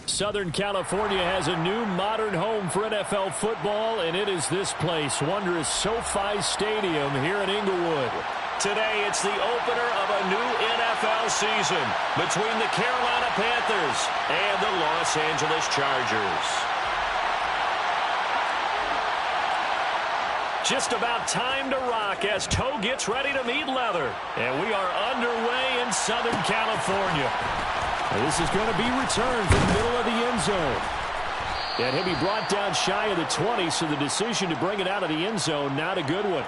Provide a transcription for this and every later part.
Southern California has a new modern home for NFL football, and it is this place, wondrous SoFi Stadium here in Inglewood. Today, it's the opener of a new NFL season between the Carolina Panthers and the Los Angeles Chargers. Just about time to rock as toe gets ready to meet leather. And we are underway in Southern California. And this is going to be returned from the middle of the end zone. And he'll be brought down shy of the 20, so the decision to bring it out of the end zone, not a good one.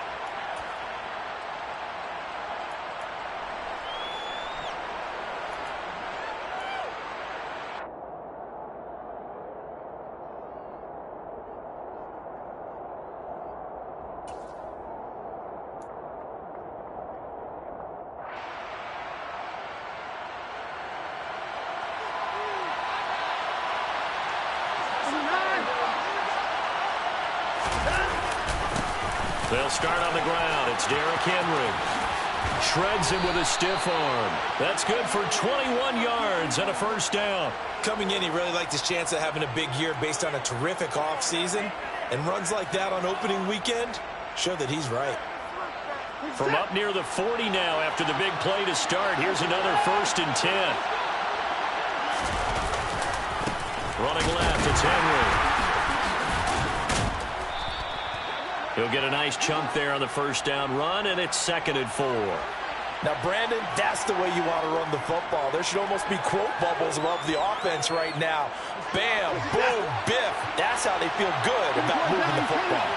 They'll start on the ground. It's Derrick Henry. Shreds him with a stiff arm. That's good for 21 yards and a first down. Coming in, he really liked his chance of having a big year based on a terrific offseason. And runs like that on opening weekend show that he's right. From up near the 40 now after the big play to start. Here's another 1st and 10. Running left, it's Henry. He'll get a nice chunk there on the first down run, and it's 2nd and 4. Now, Brandon, that's the way you want to run the football. There should almost be quote bubbles above the offense right now. Bam, boom, biff. That's how they feel good about moving the football.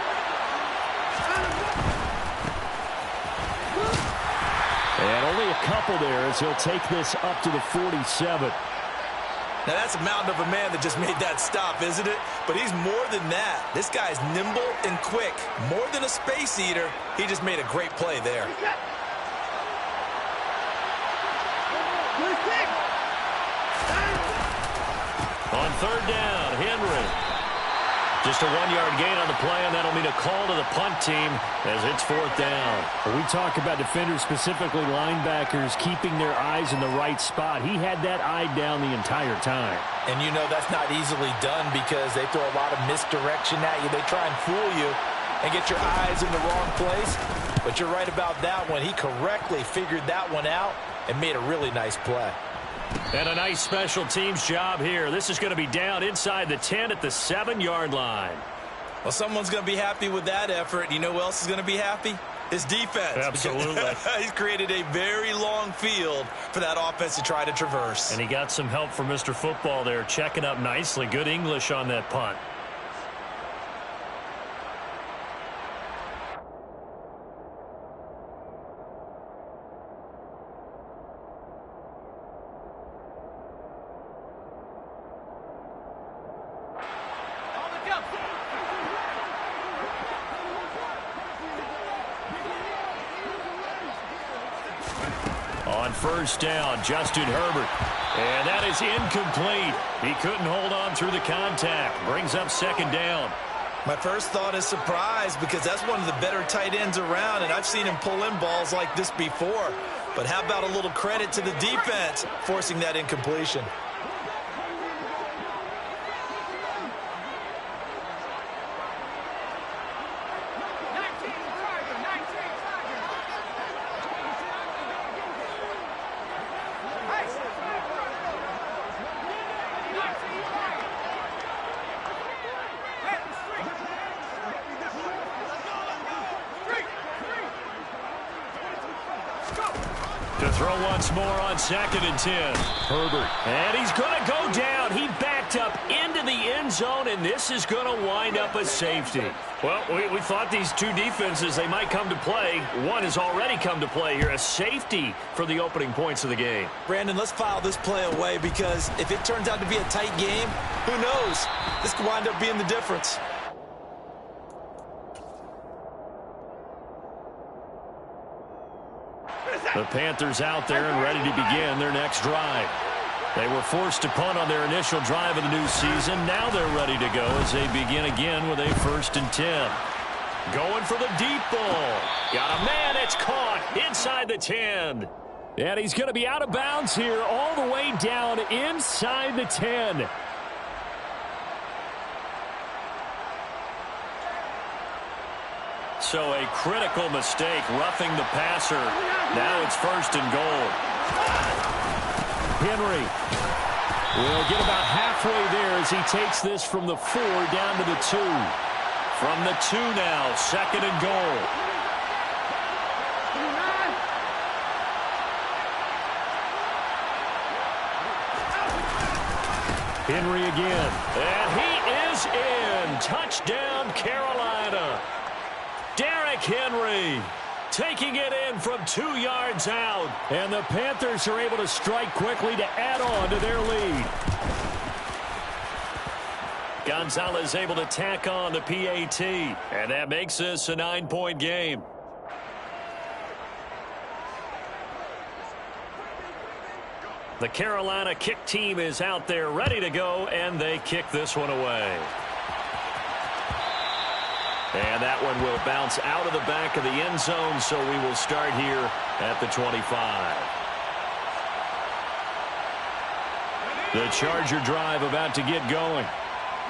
And only a couple there as he'll take this up to the 47. Now, that's a mountain of a man that just made that stop, isn't it? But he's more than that. This guy's nimble and quick. More than a space eater, he just made a great play there. On 3rd down, Henry. Just a 1-yard gain on the play, and that'll mean a call to the punt team as it's 4th down. When we talk about defenders, specifically linebackers, keeping their eyes in the right spot. He had that eye down the entire time. And you know that's not easily done because they throw a lot of misdirection at you. They try and fool you and get your eyes in the wrong place. But you're right about that one. He correctly figured that one out and made a really nice play. And a nice special teams job here. This is going to be down inside the 10 at the 7-yard line. Well, someone's going to be happy with that effort. You know who else is going to be happy? His defense. Absolutely. He's created a very long field for that offense to try to traverse. And he got some help from Mr. Football there, checking up nicely. Good English on that punt. On 1st down, Justin Herbert. And that is incomplete. He couldn't hold on through the contact. Brings up 2nd down. My first thought is surprise because that's one of the better tight ends around, and I've seen him pull in balls like this before. But how about a little credit to the defense forcing that incompletion? To throw once more on 2nd and 10. Herbert. And he's going to go down. He backed up into the end zone, and this is going to wind up a safety. Well, we thought these two defenses, they might come to play. One has already come to play here. A safety for the opening points of the game. Brandon, let's file this play away because if it turns out to be a tight game, who knows? This could wind up being the difference. The Panthers out there and ready to begin their next drive. They were forced to punt on their initial drive of the new season. Now they're ready to go as they begin again with a 1st and 10. Going for the deep ball. Got a man. It's caught inside the 10. And he's going to be out of bounds here all the way down inside the 10. so a critical mistake, roughing the passer. Now it's 1st and goal. Henry will get about halfway there as he takes this from the 4 down to the 2. From the 2 now, 2nd and goal. Henry again. And he is in. Touchdown, Carolina. Derrick Henry taking it in from 2 yards out. And the Panthers are able to strike quickly to add on to their lead. Gonzalez able to tack on the PAT. And that makes this a 9-point game. The Carolina kick team is out there ready to go, and they kick this one away. And that one will bounce out of the back of the end zone, so we will start here at the 25. The Charger drive about to get going.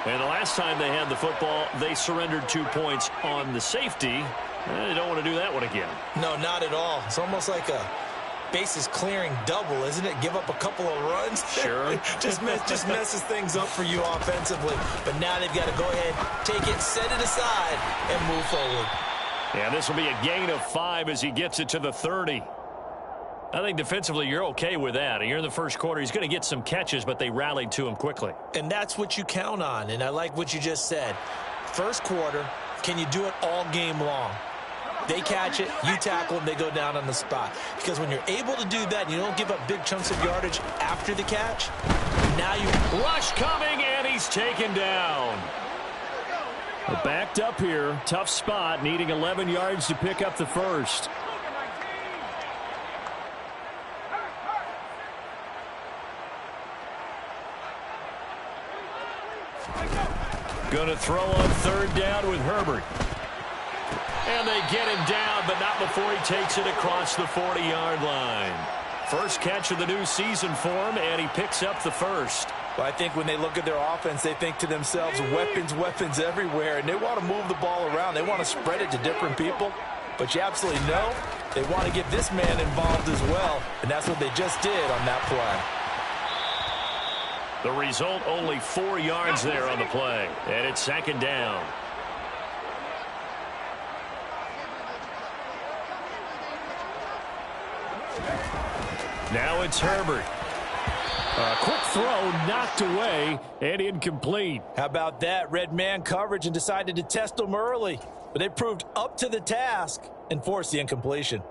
And the last time they had the football, they surrendered 2 points on the safety. They don't want to do that one again. No, not at all. It's almost like a bases clearing double, isn't it? Give up a couple of runs. Sure. just messes things up for you offensively. But now they've got to go ahead, take it, set it aside, and move forward. Yeah, this will be a gain of 5 as he gets it to the 30. I think defensively you're okay with that. You're in the first quarter. He's going to get some catches, but they rallied to him quickly. And that's what you count on, and I like what you just said. First quarter, can you do it all game long? They catch it, you tackle them, they go down on the spot. Because when you're able to do that, you don't give up big chunks of yardage after the catch. Now you rush coming, and he's taken down. Backed up here, tough spot, needing 11 yards to pick up the first. Going to throw on 3rd down with Herbert. And they get him down, but not before he takes it across the 40-yard line. First catch of the new season for him, and he picks up the first. Well, I think when they look at their offense, they think to themselves, weapons everywhere, and they want to move the ball around. They want to spread it to different people. But you absolutely know they want to get this man involved as well, and that's what they just did on that play. The result, only 4 yards there on the play, and it's 2nd down. Now it's Herbert. A quick throw knocked away and incomplete. How about that? Red man coverage and decided to test them early. But they proved up to the task and forced the incompletion.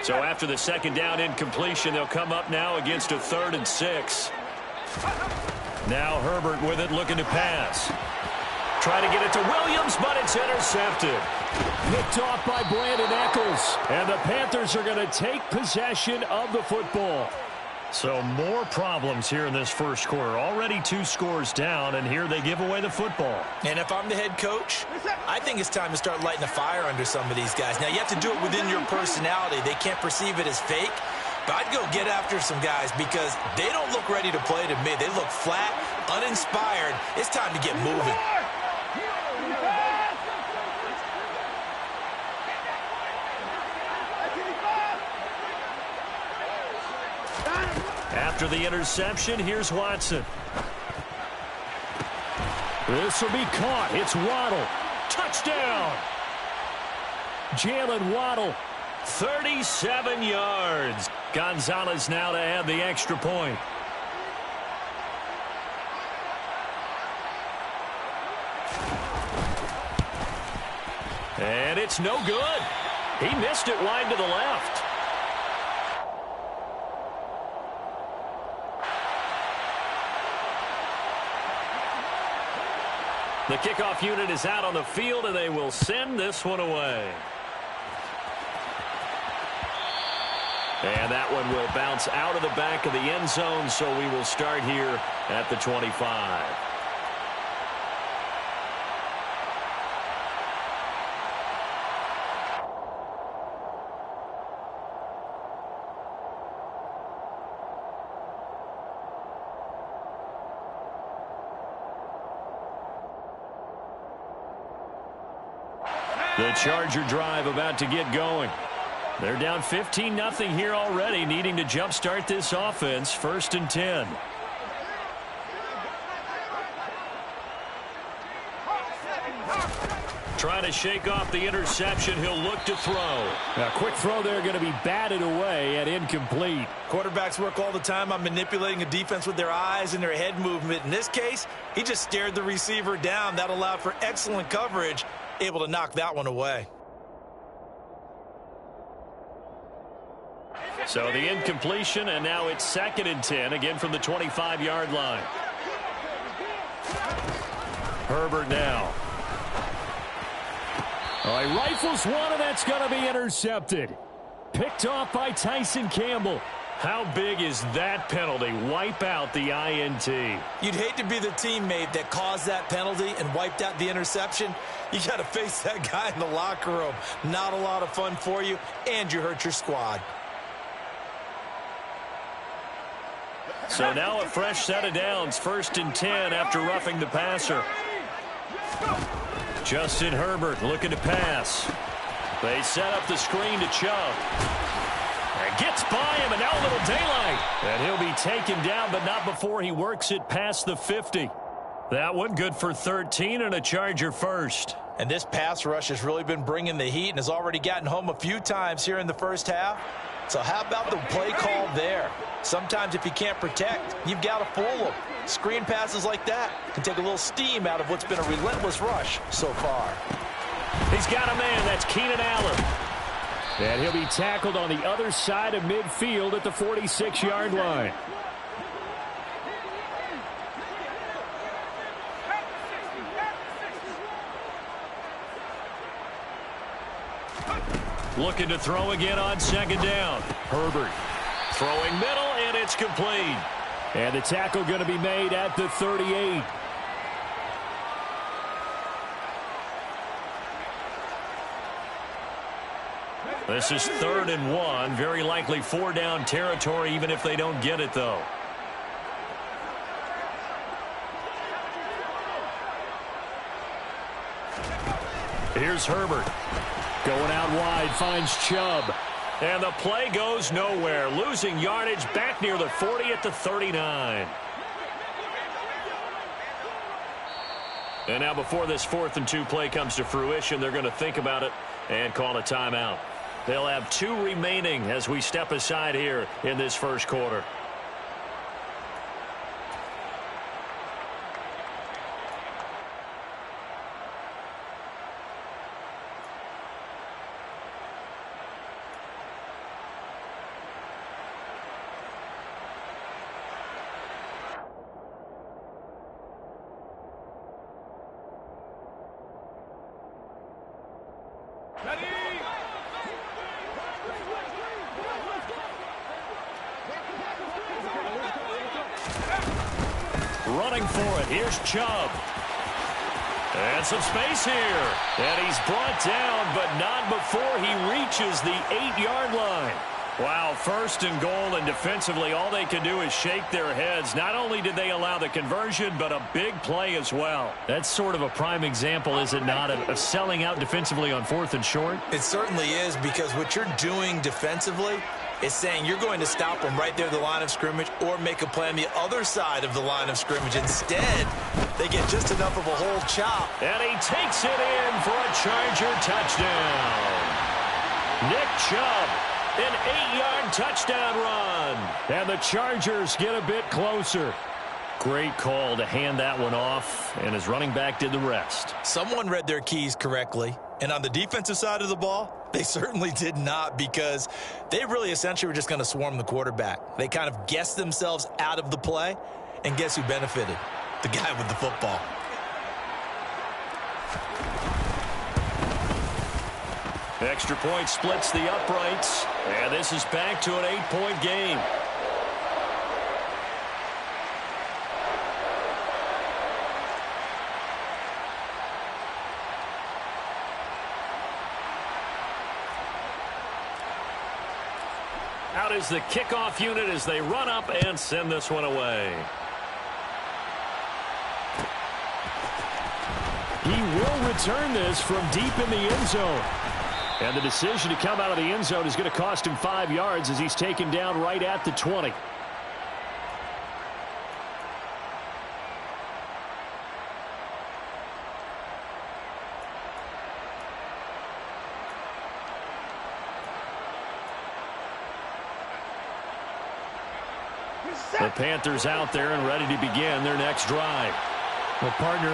So after the 2nd down incompletion, they'll come up now against a 3rd and 6. Now Herbert with it, looking to pass. Try to get it to Williams, but it's intercepted. Picked off by Brandon Echols. And the Panthers are going to take possession of the football. So more problems here in this first quarter. Already 2 scores down, and here they give away the football. And if I'm the head coach, I think it's time to start lighting a fire under some of these guys. Now, you have to do it within your personality. They can't perceive it as fake. But I'd go get after some guys because they don't look ready to play to me. They look flat, uninspired. It's time to get moving. After the interception, here's Watson. This will be caught. It's Waddle. Touchdown! Jalen Waddle. 37 yards. Gonzalez now to add the extra point. And it's no good. He missed it wide to the left. The kickoff unit is out on the field, and they will send this one away. And that one will bounce out of the back of the end zone, so we will start here at the 25. The Charger drive about to get going. They're down 15-0 here already, needing to jumpstart this offense. 1st and 10. Trying to shake off the interception. He'll look to throw. A quick throw there going to be batted away and incomplete. Quarterbacks work all the time on manipulating a defense with their eyes and their head movement. In this case, he just stared the receiver down. That allowed for excellent coverage, able to knock that one away. So the incompletion, and now it's 2nd and 10, again from the 25-yard line. Herbert now. All right, rifles one, and that's going to be intercepted. Picked off by Tyson Campbell. How big is that penalty? Wipe out the INT. You'd hate to be the teammate that caused that penalty and wiped out the interception. You got to face that guy in the locker room. Not a lot of fun for you, and you hurt your squad. So now a fresh set of downs. 1st and 10 after roughing the passer. Justin Herbert looking to pass. They set up the screen to Chubb. And gets by him, and now a little daylight. And he'll be taken down, but not before he works it past the 50. That one good for 13 and a Charger first. And this pass rush has really been bringing the heat and has already gotten home a few times here in the first half. So how about the play call there? Sometimes if you can't protect, you've got to fool them. Screen passes like that can take a little steam out of what's been a relentless rush so far. He's got a man. That's Keenan Allen. And he'll be tackled on the other side of midfield at the 46-yard line. Looking to throw again on 2nd down. Herbert throwing middle, and it's complete. And the tackle going to be made at the 38. This is 3rd and 1. Very likely 4-down territory, even if they don't get it, though. Here's Herbert. Going out wide, finds Chubb. And the play goes nowhere. Losing yardage back near the 40 at the 39. And now before this 4th and 2 play comes to fruition, they're going to think about it and call a timeout. They'll have 2 remaining as we step aside here in this first quarter. Running for it. Here's Chubb. And some space here. And he's brought down, but not before he reaches the 8-yard line. Wow, 1st and goal, and defensively all they can do is shake their heads. Not only did they allow the conversion, but a big play as well. That's sort of a prime example, is it not, of selling out defensively on 4th and short? It certainly is, because what you're doing defensively is saying you're going to stop them right there at the line of scrimmage or make a play on the other side of the line of scrimmage. Instead, they get just enough of a whole chop. And he takes it in for a Charger touchdown. Nick Chubb, an 8-yard touchdown run. And the Chargers get a bit closer. Great call to hand that one off, and his running back did the rest. Someone read their keys correctly, and on the defensive side of the ball, they certainly did not, because they really essentially were just going to swarm the quarterback. They kind of guessed themselves out of the play, and guess who benefited? The guy with the football. Extra point splits the uprights. And this is back to an 8-point game. Out is the kickoff unit as they run up and send this one away. He will return this from deep in the end zone. And the decision to come out of the end zone is going to cost him 5 yards as he's taken down right at the 20. The Panthers out there and ready to begin their next drive. Well, partner,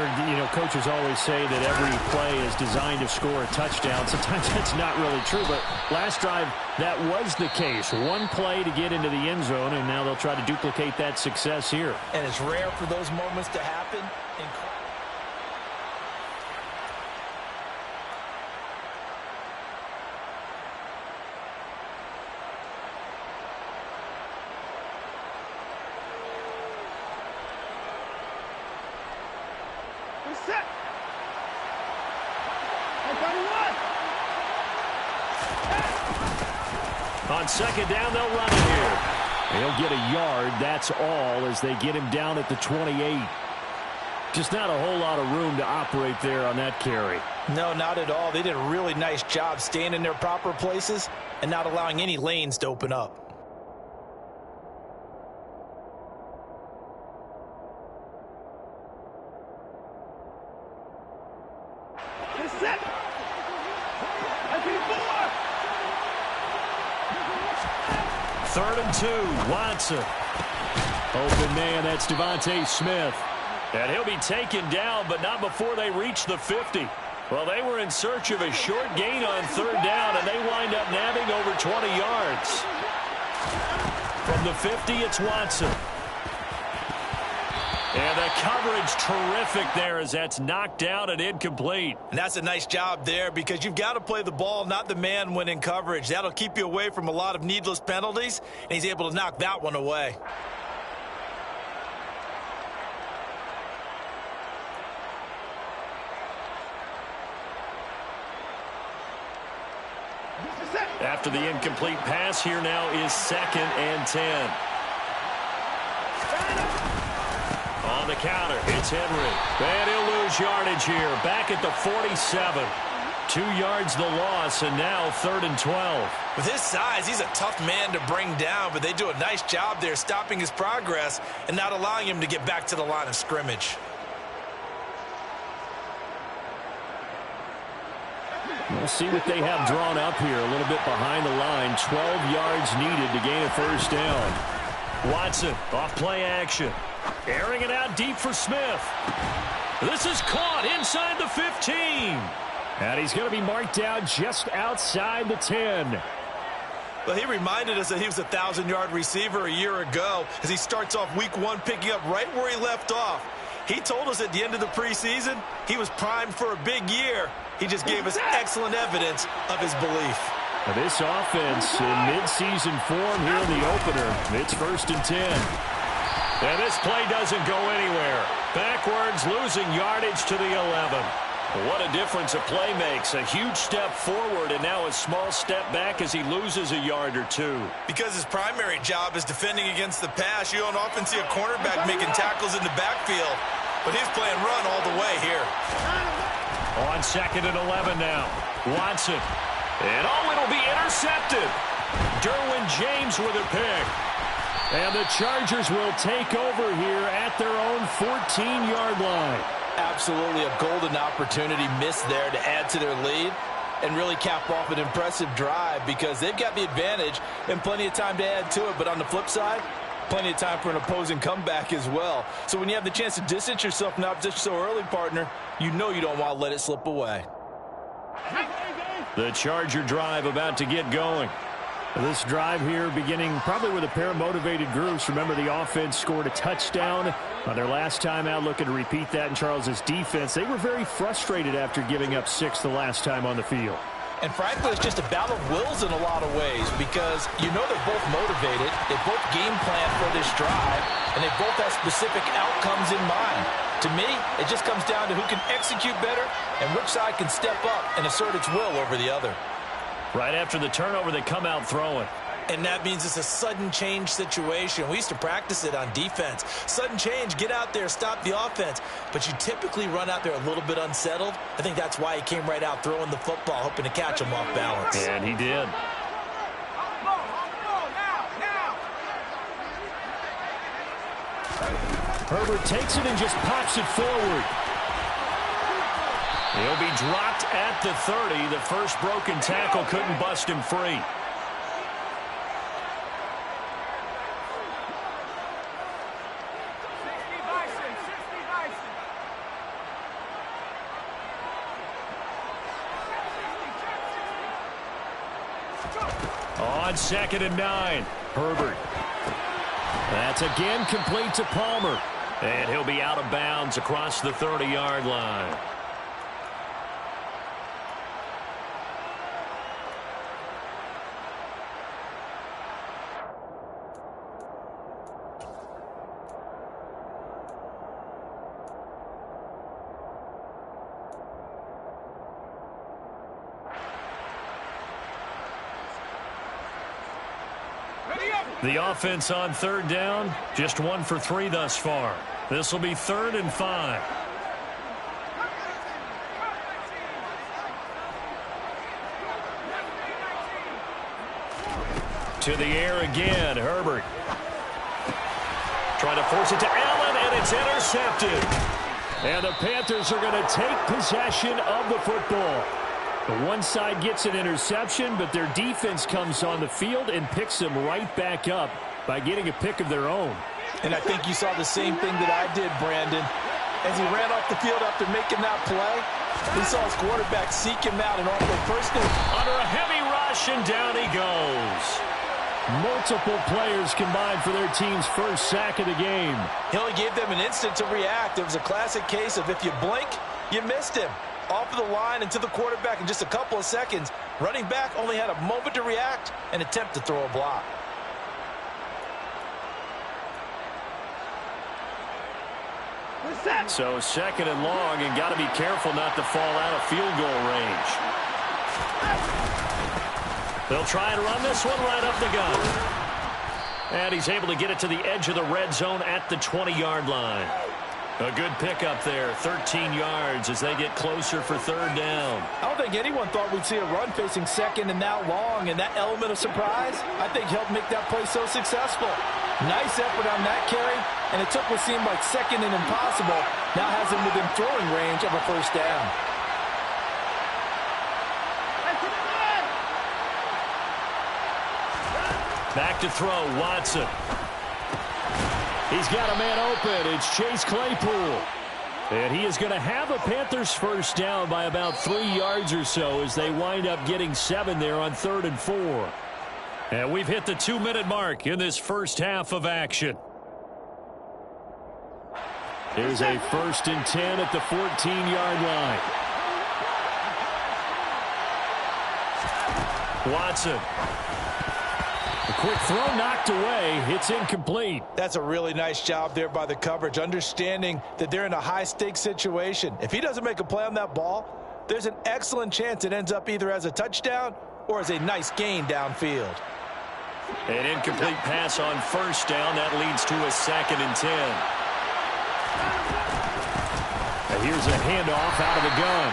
coaches always say that every play is designed to score a touchdown. Sometimes that's not really true, but last drive, that was the case. One play to get into the end zone, and now they'll try to duplicate that success here. And it's rare for those moments to happen. On second down, they'll run it here. They'll get a yard, that's all, as they get him down at the 28. Just not a whole lot of room to operate there on that carry. No, not at all. They did a really nice job staying in their proper places and not allowing any lanes to open up. Third and 2, Watson. Open man, that's Devontae Smith. And he'll be taken down, but not before they reach the 50. Well, they were in search of a short gain on third down, and they wind up nabbing over 20 yards. From the 50, it's Watson. And the coverage terrific there as that's knocked down and incomplete. And that's a nice job there because you've got to play the ball, not the man when in coverage. That'll keep you away from a lot of needless penalties, and he's able to knock that one away. After the incomplete pass, here now is 2nd and 10. On the counter, it's Henry. And he'll lose yardage here. Back at the 47. 2 yards the loss, and now 3rd and 12. With his size, he's a tough man to bring down, but they do a nice job there stopping his progress and not allowing him to get back to the line of scrimmage. We'll see what they have drawn up here. A little bit behind the line. 12 yards needed to gain a first down. Watson off play action. Airing it out deep for Smith. This is caught inside the 15. And he's going to be marked down just outside the 10. Well, he reminded us that he was a 1,000-yard receiver a year ago as he starts off week 1 picking up right where he left off. He told us at the end of the preseason he was primed for a big year. He just gave us excellent evidence of his belief. Now this offense in midseason form here in the opener. It's 1st and 10. And this play doesn't go anywhere. Backwards, losing yardage to the 11. What a difference a play makes. A huge step forward and now a small step back as he loses a yard or 2. Because his primary job is defending against the pass, you don't often see a cornerback making tackles in the backfield. But he's playing run all the way here. On 2nd and 11 now. Watson. And it'll be intercepted. Derwin James with a pick. And the Chargers will take over here at their own 14-yard line. Absolutely a golden opportunity missed there to add to their lead and really cap off an impressive drive because they've got the advantage and plenty of time to add to it. But on the flip side, plenty of time for an opposing comeback as well. So when you have the chance to distance yourself from the opposition so early, partner, you know you don't want to let it slip away. The Charger drive about to get going. This drive here beginning probably with a pair of motivated groups. Remember, the offense scored a touchdown on their last time out, looking to repeat that in Charles's defense. They were very frustrated after giving up 6 the last time on the field. And frankly, it's just a battle of wills in a lot of ways because you know they're both motivated, they both game plan for this drive, and they both have specific outcomes in mind. To me, it just comes down to who can execute better and which side can step up and assert its will over the other. Right after the turnover, they come out throwing. And that means it's a sudden change situation. We used to practice it on defense. Sudden change, get out there, stop the offense. But you typically run out there a little bit unsettled. I think that's why he came right out throwing the football, hoping to catch him off balance. And he did. Herbert takes it and just pops it forward. He'll be dropped at the 30. The first broken tackle couldn't bust him free. On 2nd and 9, Herbert. That's again complete to Palmer. And he'll be out of bounds across the 30-yard line. The offense on 3rd down, just 1 for 3 thus far. This will be 3rd and 5. To the air again, Herbert. Trying to force it to Allen, and it's intercepted. And the Panthers are going to take possession of the football. The one side gets an interception, but their defense comes on the field and picks them right back up by getting a pick of their own. And I think you saw the same thing that I did, Brandon. As he ran off the field after making that play, he saw his quarterback seek him out and offer personal. Under a heavy rush, and down he goes. Multiple players combined for their team's first sack of the game. He only gave them an instant to react. It was a classic case of if you blink, you missed him. Off of the line and to the quarterback in just a couple of seconds. Running back only had a moment to react and attempt to throw a block. So 2nd and long, and got to be careful not to fall out of field goal range. They'll try and run this one right up the gut. And he's able to get it to the edge of the red zone at the 20-yard line. A good pickup there, 13 yards as they get closer for 3rd down. I don't think anyone thought we'd see a run facing 2nd and that long, and that element of surprise, I think, helped make that play so successful. Nice effort on that carry, and it took what seemed like 2nd and impossible, now has him within throwing range of a 1st down. Back to throw, Watson. He's got a man open. It's Chase Claypool. And he is going to have a Panthers first down by about 3 yards or so as they wind up getting 7 there on 3rd and 4. And we've hit the 2-minute mark in this first half of action. Here's a 1st and 10 at the 14-yard line. Watson. A quick throw knocked away. It's incomplete. That's a really nice job there by the coverage, understanding that they're in a high-stakes situation. If he doesn't make a play on that ball, there's an excellent chance it ends up either as a touchdown or as a nice gain downfield. An incomplete pass on 1st down. That leads to a 2nd and 10. And here's a handoff out of the gun.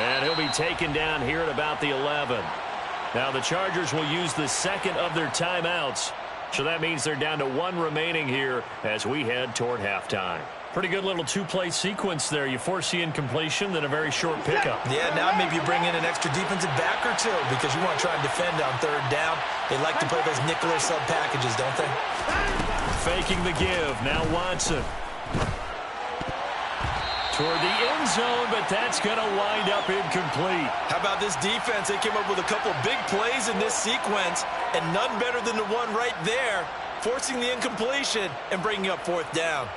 And he'll be taken down here at about the 11. Now the Chargers will use the 2nd of their timeouts. So that means they're down to 1 remaining here as we head toward halftime. Pretty good little 2-play sequence there. You force the incompletion, then a very short pickup. Yeah, now maybe you bring in an extra defensive back or two because you want to try and defend on 3rd down. They like to play those nickel or sub packages, don't they? Faking the give. Now Watson. Toward the end zone, but that's going to wind up incomplete. How about this defense? They came up with a couple of big plays in this sequence, and none better than the one right there, forcing the incompletion and bringing up 4th down.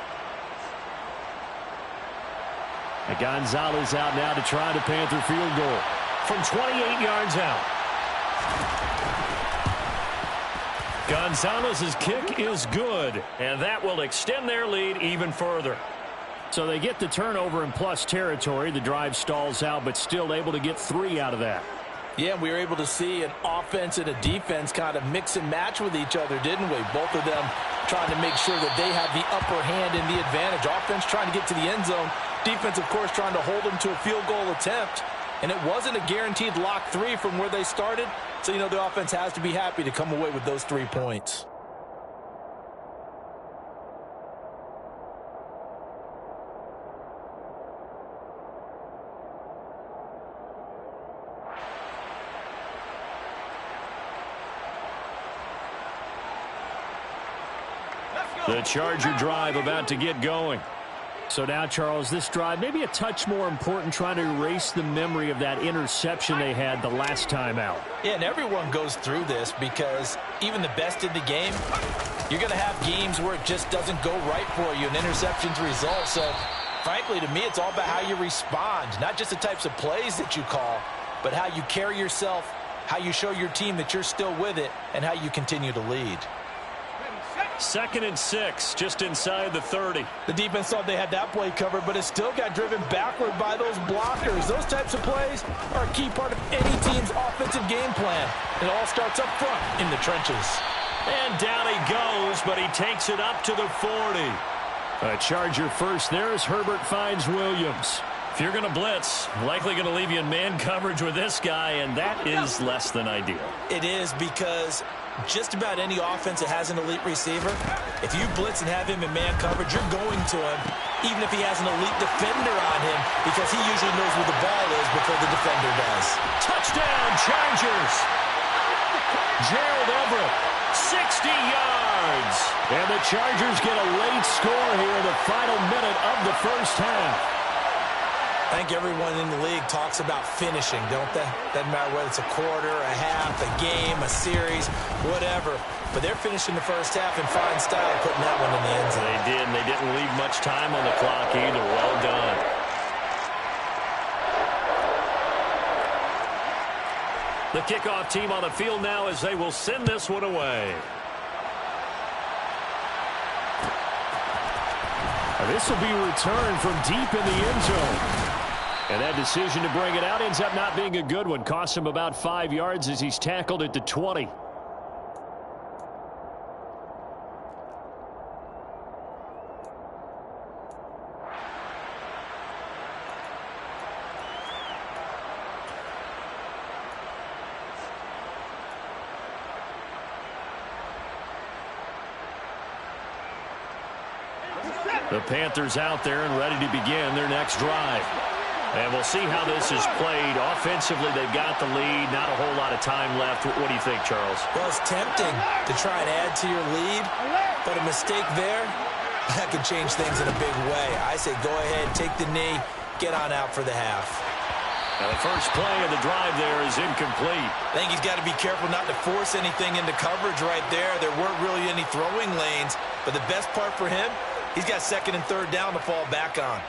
Gonzalez out now to try the Panther field goal. from 28 yards out. Gonzalez's kick is good, and that will extend their lead even further. So they get the turnover in plus territory. The drive stalls out, but still able to get 3 out of that. Yeah, we were able to see an offense and a defense kind of mix and match with each other, didn't we? Both of them trying to make sure that they have the upper hand and the advantage. Offense trying to get to the end zone. Defense, of course, trying to hold them to a field goal attempt. And it wasn't a guaranteed lock 3 from where they started. So, you know, the offense has to be happy to come away with those 3 points. The Charger drive about to get going. So now, Charles, this drive maybe a touch more important, trying to erase the memory of that interception they had the last time out. Yeah, and everyone goes through this because even the best in the game, you're going to have games where it just doesn't go right for you, and interceptions result. So, frankly, to me, it's all about how you respond, not just the types of plays that you call, but how you carry yourself, how you show your team that you're still with it, and how you continue to lead. 2nd and 6, just inside the 30. The defense thought they had that play covered, but it still got driven backward by those blockers. Those types of plays are a key part of any team's offensive game plan. It all starts up front in the trenches. And down he goes, but he takes it up to the 40. A Charger first there as Herbert finds Williams. If you're going to blitz, likely going to leave you in man coverage with this guy, and that is less than ideal. It is, because just about any offense that has an elite receiver, if you blitz and have him in man coverage, you're going to him, even if he has an elite defender on him, because he usually knows where the ball is before the defender does. Touchdown, Chargers! Gerald Everett, 60 yards. And the Chargers get a late score here in the final minute of the first half. I think everyone in the league talks about finishing, don't they? Doesn't matter whether it's a quarter, a half, a game, a series, whatever. But they're finishing the first half in fine style, putting that one in the end zone. They did, and they didn't leave much time on the clock either. Well done. The kickoff team on the field now as they will send this one away. This will be returned from deep in the end zone. And that decision to bring it out ends up not being a good one. Costs him about 5 yards as he's tackled at the 20. The Panthers out there and ready to begin their next drive. And we'll see how this is played. Offensively, they've got the lead. Not a whole lot of time left. What do you think, Charles? Well, it's tempting to try and add to your lead, but a mistake there, that could change things in a big way. I say go ahead, take the knee, get on out for the half. Now, the first play of the drive there is incomplete. I think he's got to be careful not to force anything into coverage right there. There weren't really any throwing lanes, but the best part for him, he's got 2nd and 3rd down to fall back on.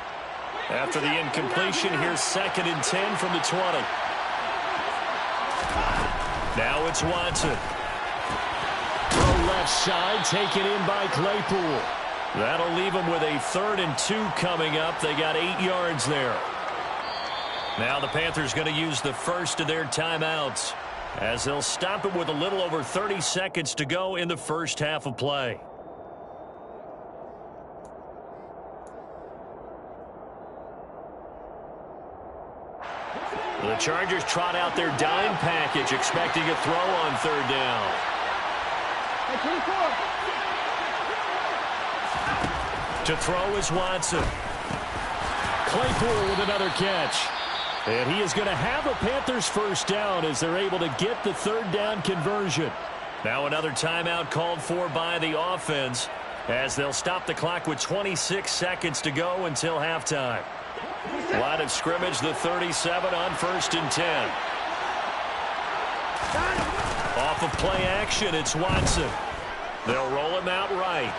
After the incompletion, here's 2nd and 10 from the 20. Now it's Watson. Throw left side, taken in by Claypool. That'll leave them with a 3rd and 2 coming up. They got 8 yards there. Now the Panthers going to use the first of their timeouts as they'll stop it with a little over 30 seconds to go in the first half of play. The Chargers trot out their dime package, expecting a throw on 3rd down. To throw is Watson. Claypool with another catch. And he is going to have a Panthers first down as they're able to get the 3rd down conversion. Now another timeout called for by the offense as they'll stop the clock with 26 seconds to go until halftime. Line of scrimmage, the 37 on 1st and 10. Off of play action, it's Watson. They'll roll him out right.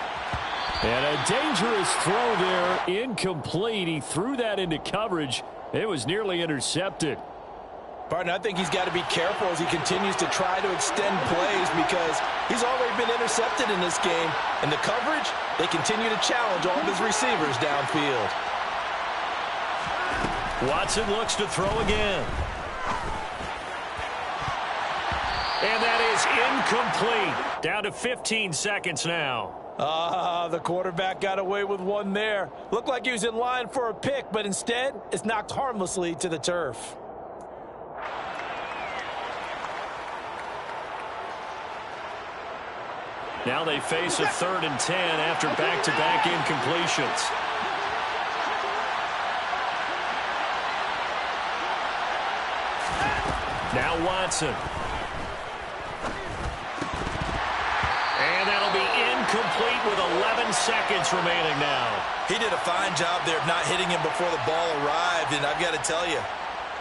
And a dangerous throw there, incomplete. He threw that into coverage. It was nearly intercepted. Partner, I think he's got to be careful as he continues to try to extend plays because he's already been intercepted in this game. And the coverage, they continue to challenge all of his receivers downfield. Watson looks to throw again. And that is incomplete. Down to 15 seconds now. The quarterback got away with one there. Looked like he was in line for a pick, but instead, it's knocked harmlessly to the turf. Now they face a 3rd and 10 after back-to-back incompletions. Now Watson. And that'll be incomplete with 11 seconds remaining now. He did a fine job there of not hitting him before the ball arrived, and I've got to tell you,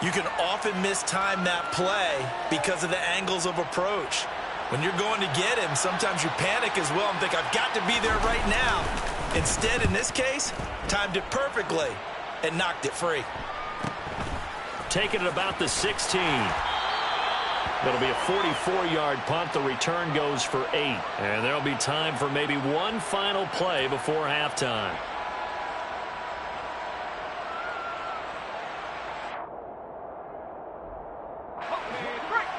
you can often mistime that play because of the angles of approach. When you're going to get him, sometimes you panic as well and think, I've got to be there right now. Instead, in this case, timed it perfectly and knocked it free. Taking it about the 16. It'll be a 44-yard punt. The return goes for 8. And there'll be time for maybe one final play before halftime.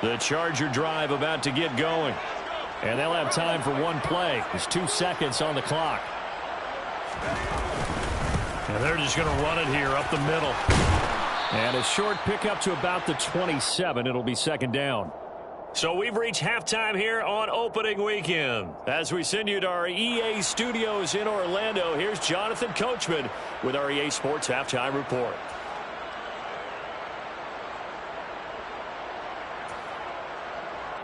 The Charger drive about to get going. And they'll have time for one play. There's 2 seconds on the clock. And they're just going to run it here up the middle. And a short pickup to about the 27. It'll be 2nd down. So we've reached halftime here on opening weekend. As we send you to our EA studios in Orlando, here's Jonathan Coachman with our EA Sports Halftime Report.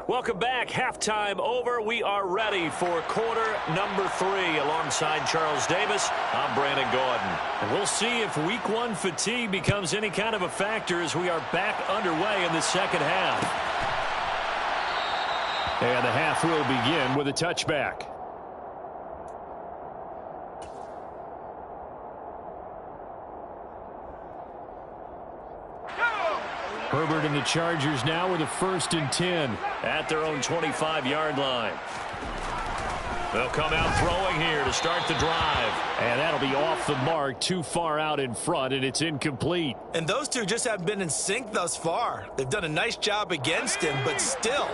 Welcome back. Halftime over. We are ready for quarter number 3. Alongside Charles Davis, I'm Brandon Gordon. And we'll see if week 1 fatigue becomes any kind of a factor as we are back underway in the second half. And the half will begin with a touchback. Herbert and the Chargers now with a 1st and 10. At their own 25-yard line. They'll come out throwing here to start the drive. And that'll be off the mark, too far out in front, and it's incomplete. And those two just haven't been in sync thus far. They've done a nice job against him, but still,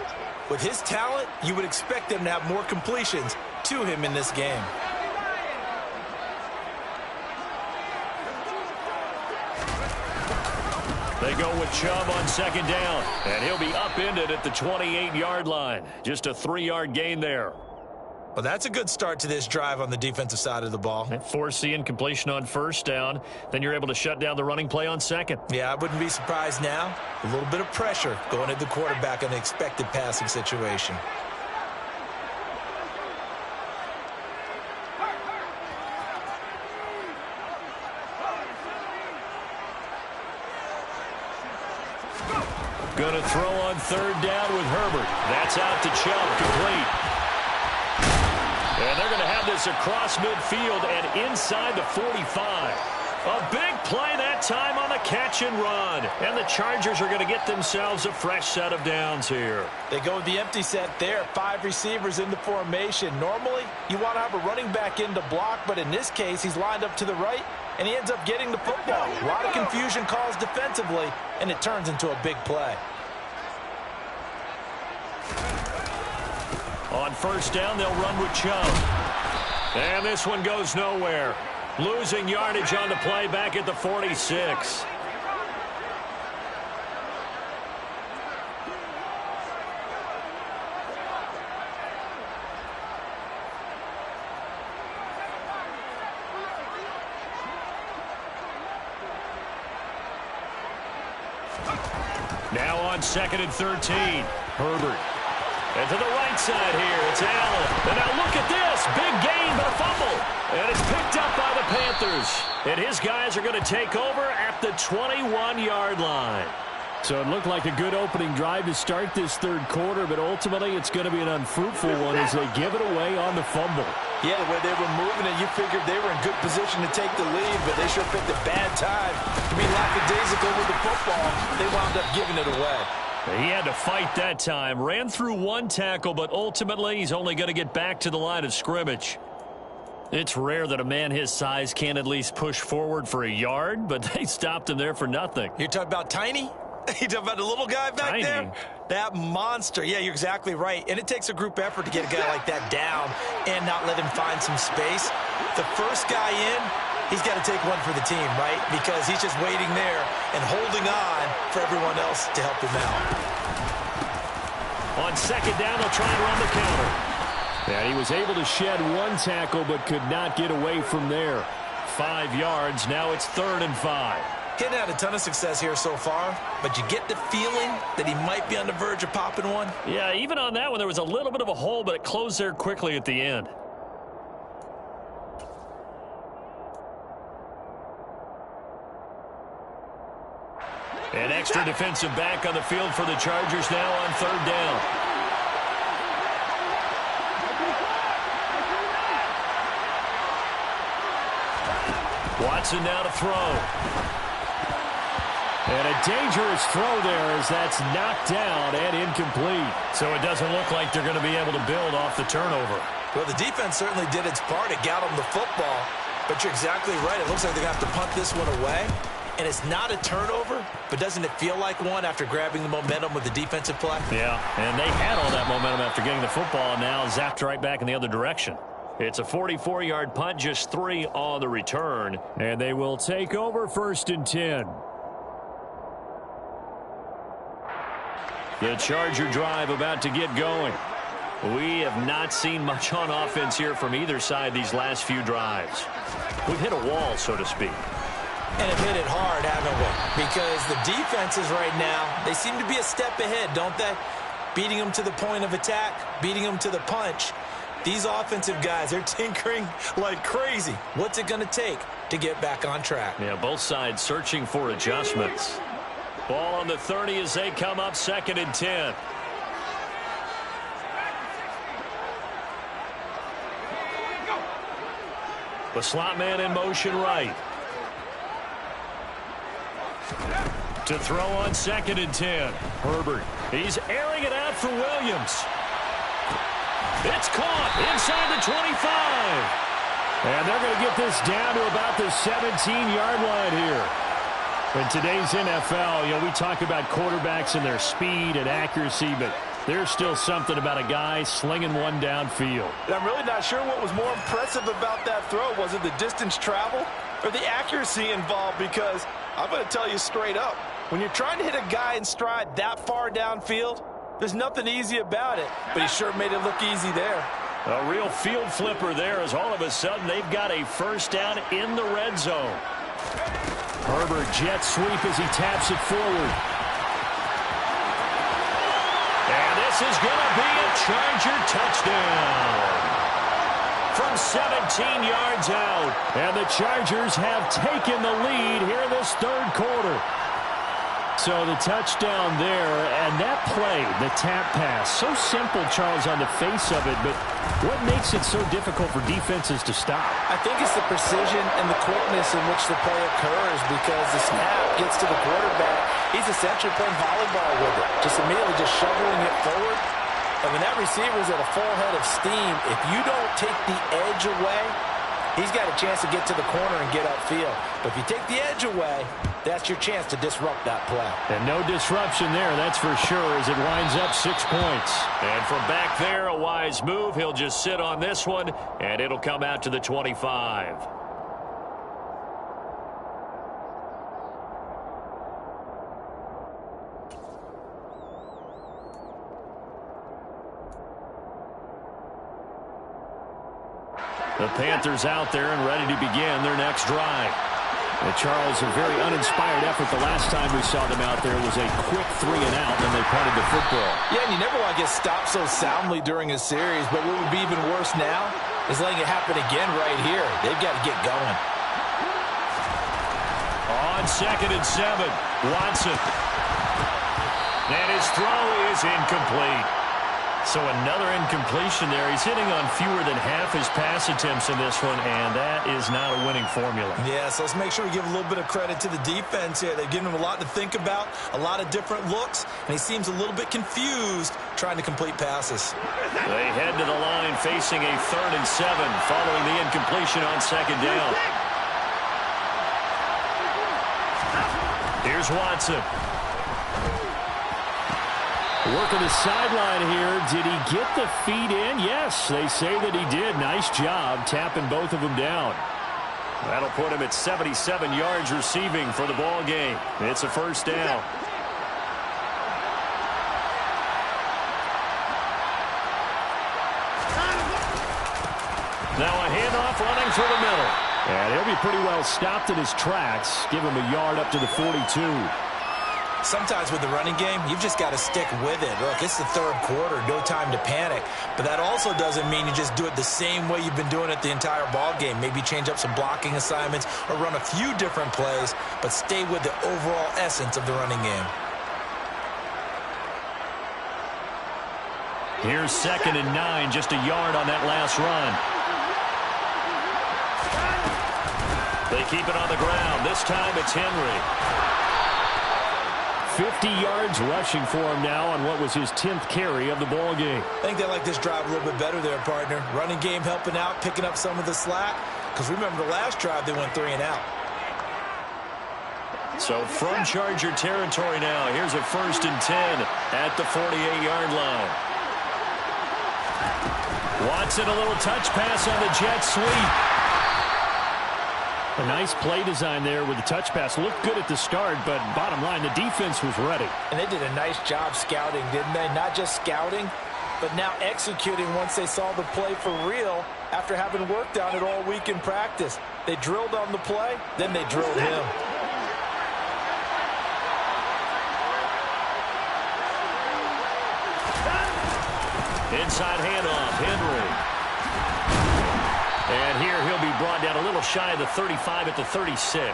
with his talent, you would expect them to have more completions to him in this game. They go with Chubb on 2nd down, and he'll be upended at the 28-yard line. Just a 3-yard gain there. Well, that's a good start to this drive on the defensive side of the ball. Force the incompletion on 1st down. Then you're able to shut down the running play on 2nd. Yeah, I wouldn't be surprised now. A little bit of pressure going at the quarterback in an expected passing situation. Going to throw on 3rd down with Herbert. That's out to Chubb, complete. And they're going to have this across midfield and inside the 45. A big play that time on the catch and run. And the Chargers are going to get themselves a fresh set of downs here. They go with the empty set there. 5 receivers in the formation. Normally, you want to have a running back in to block, but in this case, he's lined up to the right, and he ends up getting the football. A lot of confusion calls defensively, and it turns into a big play. On 1st down, they'll run with Chubb. And this one goes nowhere. Losing yardage on the play back at the 46. Now on 2nd and 13. Herbert. And to the right side here, it's Allen. And now look at this. Big gain, but a fumble. And it's picked up by the Panthers. And his guys are going to take over at the 21-yard line. So it looked like a good opening drive to start this 3rd quarter, but ultimately it's going to be an unfruitful one as they give it away on the fumble. Yeah, the way they were moving it, you figured they were in good position to take the lead, but they sure picked a bad time to be lackadaisical with the football. They wound up giving it away. He had to fight that time. Ran through one tackle, but ultimately he's only going to get back to the line of scrimmage. It's rare that a man his size can't at least push forward for a yard, but they stopped him there for nothing. You're talking about Tiny? You talking about the little guy back there? That monster. Yeah, you're exactly right. And it takes a group effort to get a guy like that down and not let him find some space. The first guy in, he's got to take one for the team, right? Because he's just waiting there and holding on for everyone else to help him out. On second down, they'll try and run the counter. And he was able to shed one tackle but could not get away from there. 5 yards. Now it's 3rd and 5. Getting had a ton of success here so far, but you get the feeling that he might be on the verge of popping one. Yeah, even on that one, there was a little bit of a hole, but it closed there quickly at the end. An extra defensive back on the field for the Chargers now on 3rd down. Watson now to throw. And a dangerous throw there as that's knocked down and incomplete. So it doesn't look like they're going to be able to build off the turnover. Well, the defense certainly did its part. It got them the football. But you're exactly right. It looks like they're going to have to punt this one away. And it's not a turnover, but doesn't it feel like one after grabbing the momentum with the defensive play? Yeah, and they had all that momentum after getting the football, and now zapped right back in the other direction. It's a 44-yard punt, just 3 on the return. And they will take over 1st and 10. The Charger drive about to get going. We have not seen much on offense here from either side these last few drives. We've hit a wall, so to speak. And have hit it hard, haven't we? Because the defenses right now, they seem to be a step ahead, don't they? Beating them to the point of attack, beating them to the punch. These offensive guys, they're tinkering like crazy. What's it going to take to get back on track? Yeah, both sides searching for adjustments. Ball on the 30 as they come up 2nd and 10. The slot man in motion right. To throw on 2nd and 10. Herbert. He's airing it out for Williams. It's caught inside the 25. And they're going to get this down to about the 17-yard line here. In today's NFL, we talk about quarterbacks and their speed and accuracy, but there's still something about a guy slinging one downfield. And I'm really not sure what was more impressive about that throw. Was it the distance traveled or the accuracy involved? Because I'm going to tell you straight up, when you're trying to hit a guy in stride that far downfield, there's nothing easy about it. But he sure made it look easy there. A real field flipper there as all of a sudden they've got a 1st down in the red zone. Herbert jet sweep as he taps it forward. And this is going to be a Charger touchdown. From 17 yards out. And the Chargers have taken the lead here in this 3rd quarter. So the touchdown there, and that play, the tap pass, so simple, Charles, on the face of it, but what makes it so difficult for defenses to stop? I think it's the precision and the quickness in which the play occurs, because the snap gets to the quarterback. He's essentially playing volleyball with it, just immediately just shoveling it forward. And when that receiver's at a full head of steam, if you don't take the edge away, he's got a chance to get to the corner and get upfield. But if you take the edge away, that's your chance to disrupt that play. And no disruption there, that's for sure, as it winds up 6 points. And from back there, a wise move. He'll just sit on this one, and it'll come out to the 25. The Panthers out there and ready to begin their next drive. Charles, a very uninspired effort. The last time we saw them out there was a quick 3 and out, and they punted the football. Yeah, and you never want to get stopped so soundly during a series, but what would be even worse now is letting it happen again right here. They've got to get going. On 2nd and 7, Watson. And his throw is incomplete. So another incompletion there. He's hitting on fewer than half his pass attempts in this one, and that is not a winning formula. Yeah, so let's make sure we give a little bit of credit to the defense here. They've given him a lot to think about, a lot of different looks, and he seems a little bit confused trying to complete passes. They head to the line facing a 3rd and 7 following the incompletion on 2nd down. Here's Watson. Working the sideline here. Did he get the feet in? Yes, they say that he did. Nice job tapping both of them down. That'll put him at 77 yards receiving for the ball game. It's a 1st down. Now a handoff running through the middle. And he'll be pretty well stopped in his tracks. Give him a yard up to the 42. Sometimes with the running game, you've just got to stick with it. Look, it's the 3rd quarter, no time to panic. But that also doesn't mean you just do it the same way you've been doing it the entire ball game. Maybe change up some blocking assignments or run a few different plays, but stay with the overall essence of the running game. Here's 2nd and 9, just a yard on that last run. They keep it on the ground. This time it's Henry. 50 yards rushing for him now on what was his 10th carry of the ball game. I think they like this drive a little bit better there, partner. Running game helping out, picking up some of the slack. Because remember the last drive, they went 3 and out. So from Charger territory now, here's a 1st and 10 at the 48-yard line. Watson, a little touch pass on the jet sweep. A nice play design there with the touch pass. Looked good at the start, but bottom line, the defense was ready. And they did a nice job scouting, didn't they? Not just scouting, but now executing once they saw the play for real after having worked on it all week in practice. They drilled on the play, then they drilled him. Inside handoff, Henry. And here he'll be brought down a little shy of the 35 at the 36.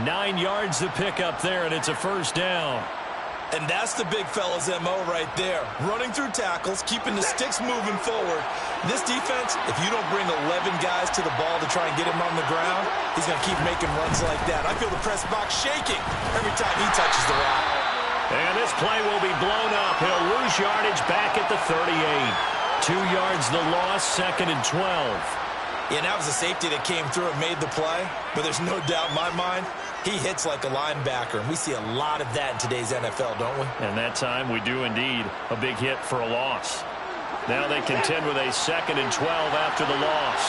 9 yards to pick up there, and it's a 1st down. And that's the big fella's MO right there. Running through tackles, keeping the sticks moving forward. This defense, if you don't bring 11 guys to the ball to try and get him on the ground, he's going to keep making runs like that. I feel the press box shaking every time he touches the rock. And this play will be blown up. He'll lose yardage back at the 38. 2 yards the loss, 2nd and 12. Yeah, and that was a safety that came through and made the play. But there's no doubt in my mind, he hits like a linebacker. And we see a lot of that in today's NFL, don't we? And that time we do indeed. A big hit for a loss. Now they contend with a 2nd and 12 after the loss.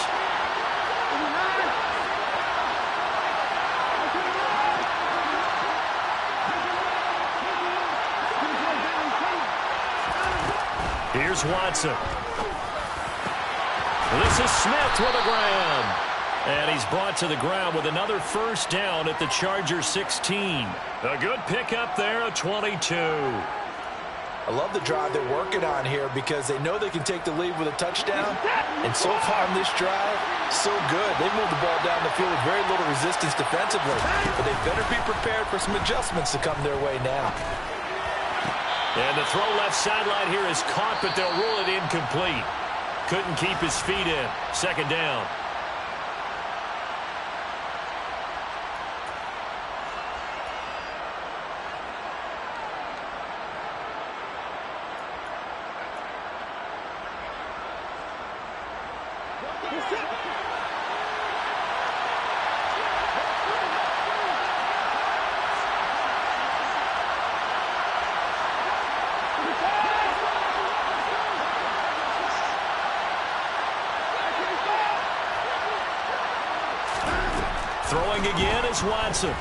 Here's Watson. This is Smith with a grab. And he's brought to the ground with another 1st down at the Charger 16. A good pickup there, a 22. I love the drive they're working on here because they know they can take the lead with a touchdown. And so far on this drive, so good. They moved the ball down the field with very little resistance defensively. But they better be prepared for some adjustments to come their way now. And the throw left sideline here is caught, but they'll rule it incomplete. Couldn't keep his feet in. 2nd down. Throwing again is Watson.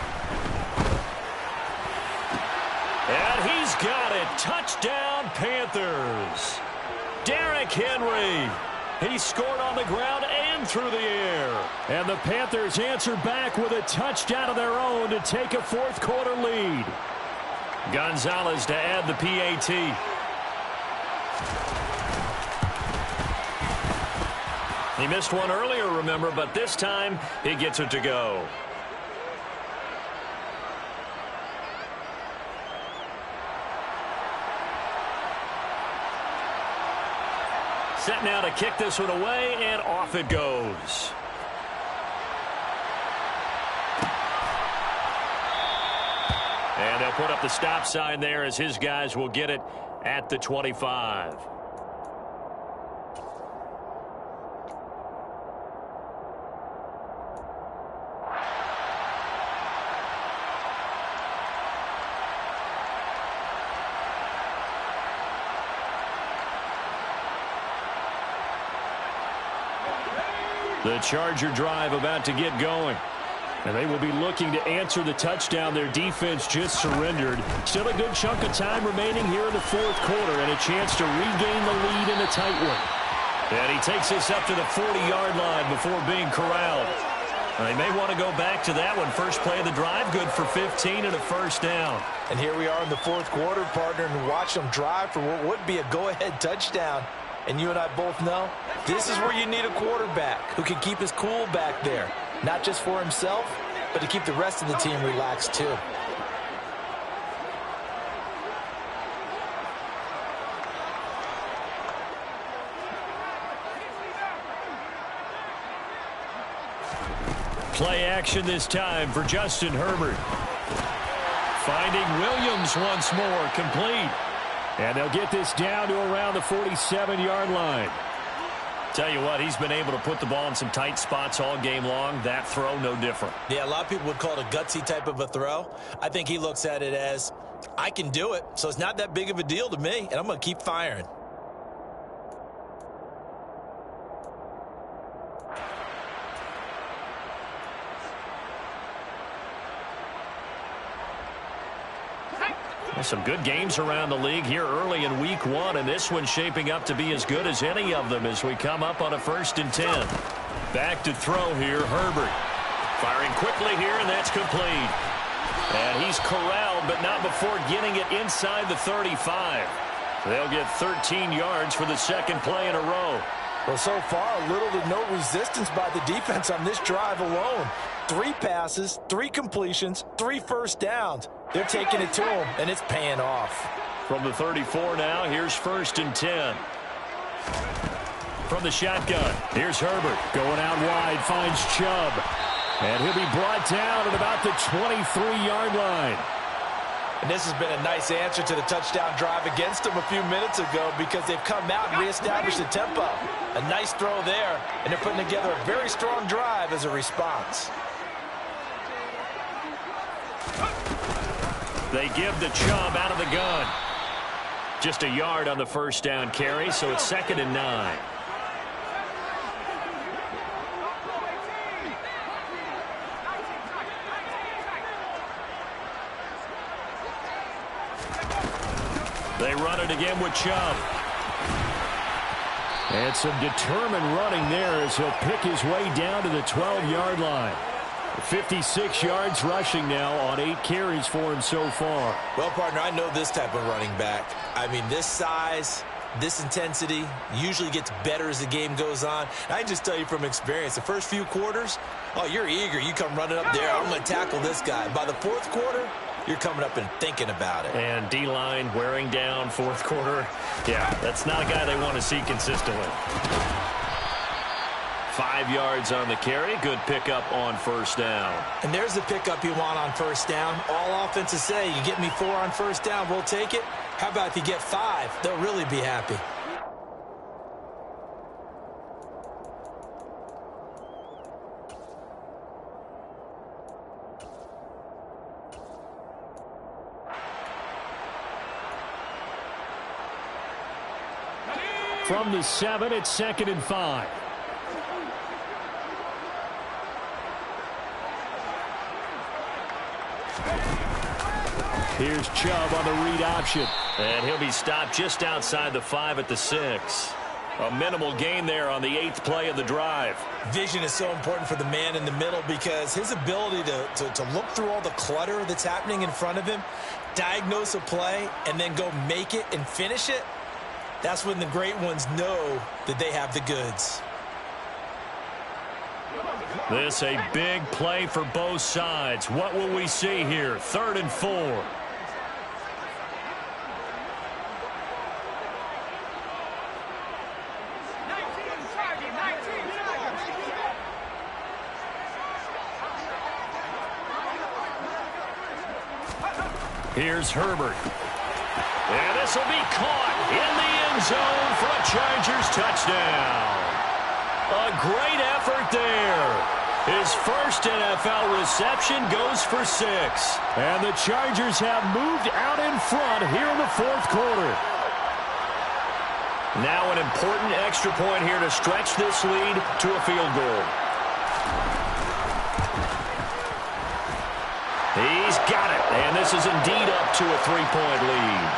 And he's got it. Touchdown, Panthers. Derrick Henry. He scored on the ground and through the air. And the Panthers answer back with a touchdown of their own to take a 4th quarter lead. Gonzalez to add the PAT. He missed one earlier, remember, but this time he gets it to go. Set now to kick this one away, and off it goes. And they'll put up the stop sign there as his guys will get it at the 25. The Charger drive about to get going. And they will be looking to answer the touchdown their defense just surrendered. Still a good chunk of time remaining here in the fourth quarter and a chance to regain the lead in a tight one. And he takes this up to the 40-yard line before being corralled. They may want to go back to that one. First play of the drive, good for 15 and a first down. And here we are in the fourth quarter, partner, and watch them drive for what would be a go-ahead touchdown. And you and I both know this is where you need a quarterback who can keep his cool back there. Not just for himself, but to keep the rest of the team relaxed too. Play action this time for Justin Herbert. Finding Williams once more, complete. And they'll get this down to around the 47-yard line. Tell you what, he's been able to put the ball in some tight spots all game long. That throw, no different. Yeah, a lot of people would call it a gutsy type of a throw. I think he looks at it as, I can do it, so it's not that big of a deal to me, and I'm going to keep firing. Some good games around the league here early in week one, and this one's shaping up to be as good as any of them as we come up on a 1st and 10. Back to throw here, Herbert. Firing quickly here, and that's complete. And he's corralled, but not before getting it inside the 35. They'll get 13 yards for the second play in a row. Well, so far, little to no resistance by the defense on this drive alone. 3 passes, 3 completions, 3 first downs. They're taking it to him, and it's paying off. From the 34 now, here's 1st and 10. From the shotgun, here's Herbert. Going out wide, finds Chubb. And he'll be brought down at about the 23-yard line. And this has been a nice answer to the touchdown drive against them a few minutes ago because they've come out and reestablished the tempo. A nice throw there, and they're putting together a very strong drive as a response. They give the Chubb out of the gun. Just a yard on the first down carry, so it's 2nd and 9. They run it again with Chubb. And some determined running there as he'll pick his way down to the 12-yard line. 56 yards rushing now on 8 carries for him so far. Well, partner, I know this type of running back. I mean, this size, this intensity usually gets better as the game goes on. And I can just tell you from experience, the first few quarters, oh, you're eager. You come running up there. I'm going to tackle this guy. By the fourth quarter, you're coming up and thinking about it. And D-line wearing down fourth quarter. Yeah, that's not a guy they want to see consistently. 5 yards on the carry. Good pickup on first down. And there's the pickup you want on first down. All offenses say, you get me 4 on first down, we'll take it. How about if you get 5? They'll really be happy. From the 7, it's 2nd and 5. Here's Chubb on the read option. And he'll be stopped just outside the 5 at the 6. A minimal gain there on the 8th play of the drive. Vision is so important for the man in the middle because his ability to look through all the clutter that's happening in front of him, diagnose a play, and then go make it and finish it, that's when the great ones know that they have the goods. This a big play for both sides. What will we see here? 3rd and 4. Here's Herbert. And this will be caught in the end zone for a Chargers touchdown. A great effort there. His first NFL reception goes for 6. And the Chargers have moved out in front here in the fourth quarter. Now an important extra point here to stretch this lead to a field goal. He's got it, and this is indeed up to a 3-point lead.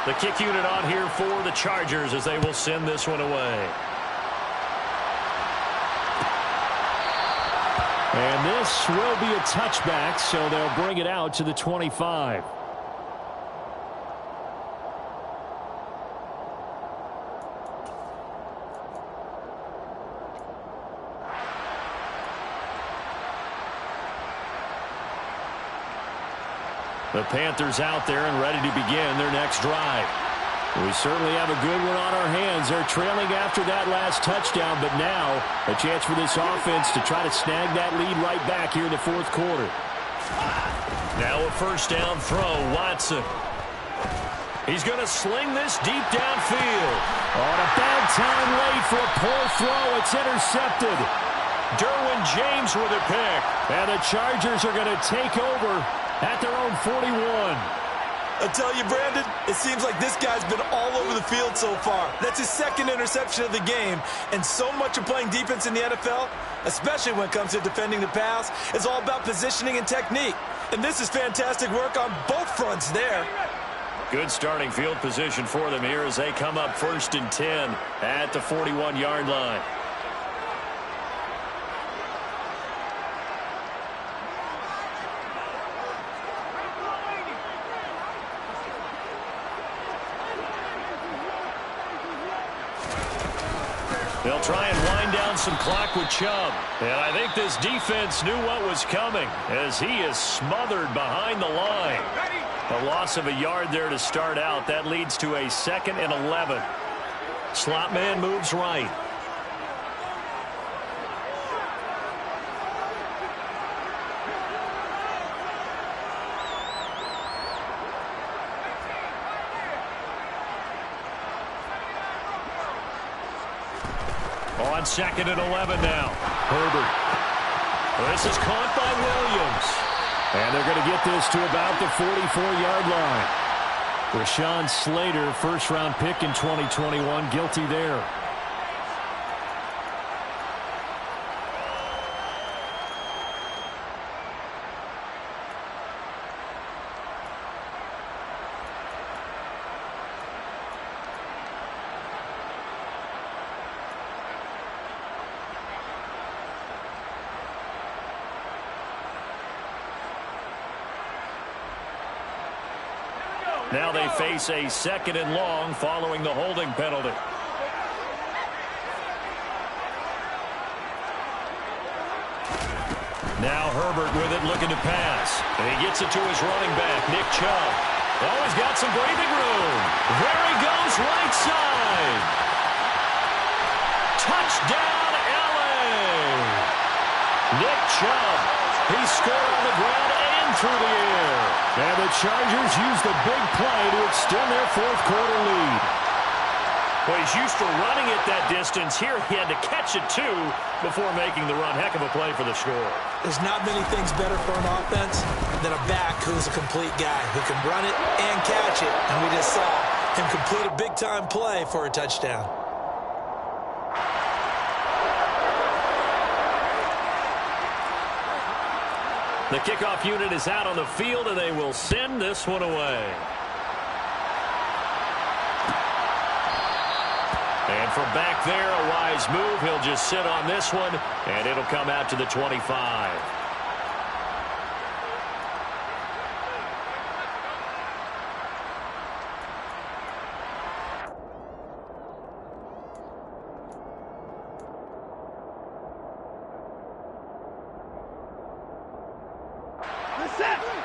The kick unit on here for the Chargers as they will send this one away. And this will be a touchback, so they'll bring it out to the 25. The Panthers out there and ready to begin their next drive. We certainly have a good one on our hands. They're trailing after that last touchdown, but now a chance for this offense to try to snag that lead right back here in the fourth quarter. Now a first down throw, Watson. He's going to sling this deep downfield. On a bad time late for a poor throw. It's intercepted. Derwin James with a pick. And the Chargers are going to take over at their own 41. I tell you, Brandon, it seems like this guy's been all over the field so far. That's his second interception of the game. And so much of playing defense in the NFL, especially when it comes to defending the pass, is all about positioning and technique. And this is fantastic work on both fronts there. Good starting field position for them here as they come up 1st and 10 at the 41-yard line. They'll try and wind down some clock with Chubb. And I think this defense knew what was coming as he is smothered behind the line. A loss of a yard there to start out. That leads to a 2nd and 11. Slot man moves right. On 2nd and 11 now. Herbert. This is caught by Williams. And they're going to get this to about the 44-yard line. Rashawn Slater, first-round pick in 2021, guilty there. Now they face a 2nd and long following the holding penalty. Now Herbert with it, looking to pass. And he gets it to his running back, Nick Chubb. Oh, he's got some breathing room. There he goes, right side. Touchdown, LA. Nick Chubb. He scored on the ground and through the air. And the Chargers use the big play to extend their fourth quarter lead. Well, he's used to running it that distance. Here he had to catch it, too, before making the run. Heck of a play for the score. There's not many things better for an offense than a back who's a complete guy who can run it and catch it. And we just saw him complete a big-time play for a touchdown. The kickoff unit is out on the field, and they will send this one away. And from back there, a wise move. He'll just sit on this one, and it'll come out to the 25.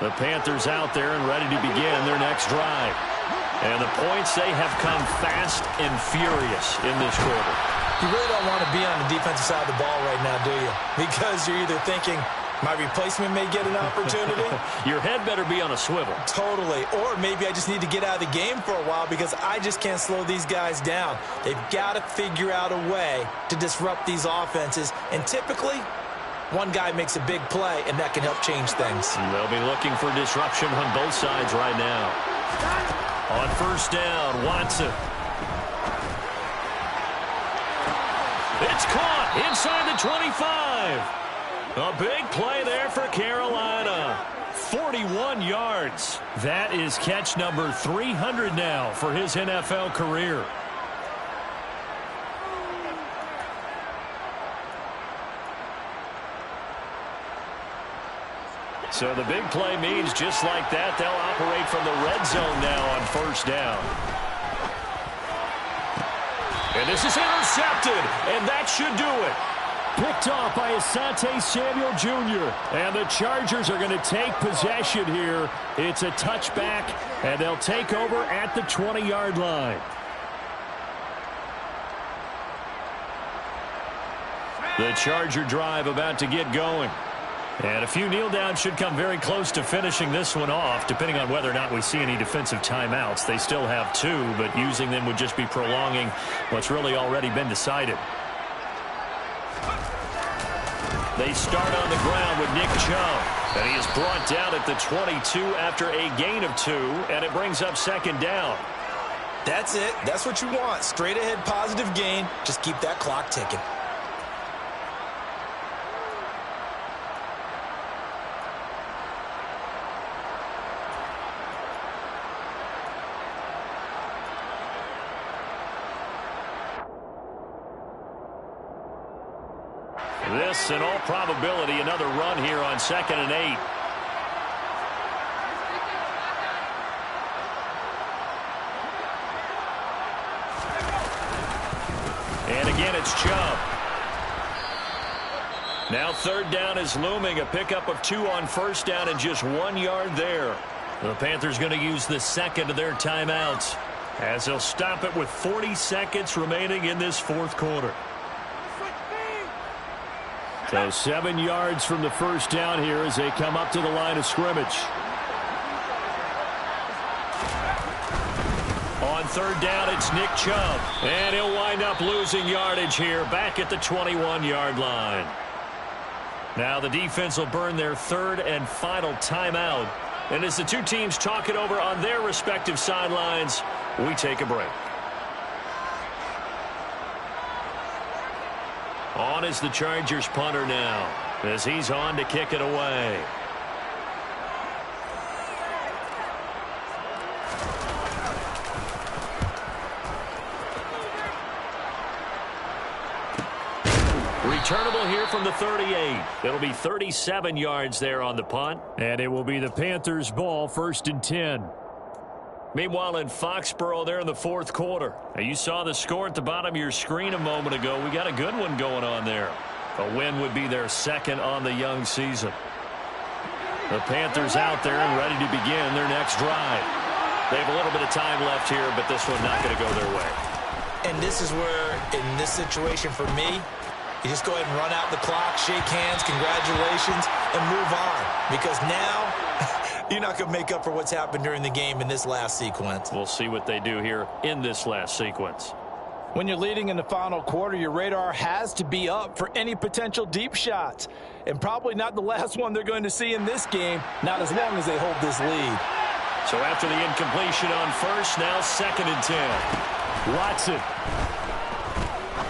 The Panthers out there and ready to begin their next drive. And the points, they have come fast and furious in this quarter. You really don't want to be on the defensive side of the ball right now, do you? Because you're either thinking, my replacement may get an opportunity. Your head better be on a swivel. Totally. Or maybe I just need to get out of the game for a while because I just can't slow these guys down. They've got to figure out a way to disrupt these offenses. And typically, one guy makes a big play, and that can help change things. They'll be looking for disruption on both sides right now. On first down, Watson. It's caught inside the 25. A big play there for Carolina. 41 yards. That is catch number 300 now for his NFL career. So the big play means just like that, they'll operate from the red zone now on first down. And this is intercepted, and that should do it. Picked off by Asante Samuel Jr. And the Chargers are going to take possession here. It's a touchback, and they'll take over at the 20-yard line. The Charger drive about to get going. And a few kneel downs should come very close to finishing this one off, depending on whether or not we see any defensive timeouts. They still have 2, but using them would just be prolonging what's really already been decided. They start on the ground with Nick Chubb. And he is brought down at the 22 after a gain of 2, and it brings up second down. That's it. That's what you want. Straight ahead positive gain. Just keep that clock ticking. This, in all probability, another run here on 2nd and 8. And again, it's Chubb. Now 3rd down is looming. A pickup of 2 on first down and just 1 yard there. The Panthers going to use the second of their timeouts as they'll stop it with 40 seconds remaining in this 4th quarter. So 7 yards from the first down here as they come up to the line of scrimmage. On 3rd down, it's Nick Chubb. And he'll wind up losing yardage here back at the 21-yard line. Now the defense will burn their 3rd and final timeout. And as the two teams talk it over on their respective sidelines, we take a break. On is the Chargers punter now as he's on to kick it away. Returnable here from the 38. It'll be 37 yards there on the punt. And it will be the Panthers' ball, 1st and 10. Meanwhile, in Foxborough there in the 4th quarter. Now, you saw the score at the bottom of your screen a moment ago. We got a good one going on there. A win would be their 2nd on the young season. The Panthers out there and ready to begin their next drive. They have a little bit of time left here, but this one not going to go their way. And this is where, in this situation for me, you just go ahead and run out the clock, shake hands, congratulations, and move on. Because now, you're not going to make up for what's happened during the game in this last sequence. We'll see what they do here in this last sequence. When you're leading in the final quarter, your radar has to be up for any potential deep shots. And probably not the last one they're going to see in this game, not as long as they hold this lead. So after the incompletion on first, now 2nd and 10. Watson.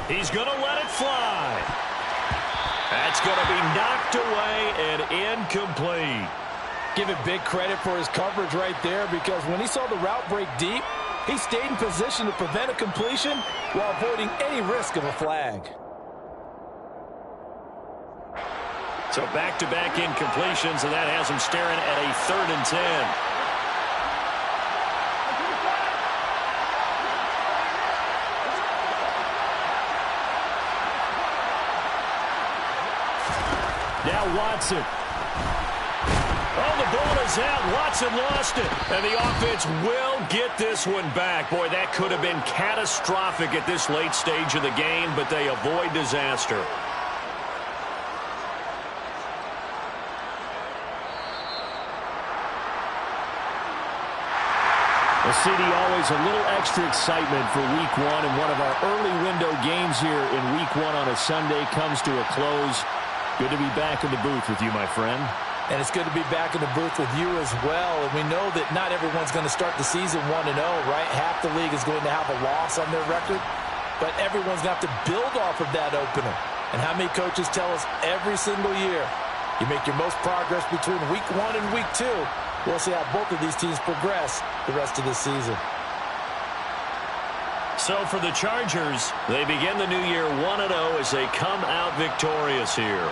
He's going to let it fly. That's going to be knocked away and incomplete. Give it big credit for his coverage right there, because when he saw the route break deep, he stayed in position to prevent a completion while avoiding any risk of a flag. So back-to-back incompletions, and that has him staring at a 3rd and 10. Now Watson. Oh, the ball is out. Watson lost it. And the offense will get this one back. Boy, that could have been catastrophic at this late stage of the game, but they avoid disaster. Well, CD, always a little extra excitement for Week 1, and one of our early window games here in Week 1 on a Sunday comes to a close. Good to be back in the booth with you, my friend. And it's good to be back in the booth with you as well. And we know that not everyone's going to start the season 1-0, right? Half the league is going to have a loss on their record. But everyone's going to have to build off of that opener. And how many coaches tell us every single year, you make your most progress between Week 1 and Week 2. We'll see how both of these teams progress the rest of this season. So for the Chargers, they begin the new year 1-0 as they come out victorious here.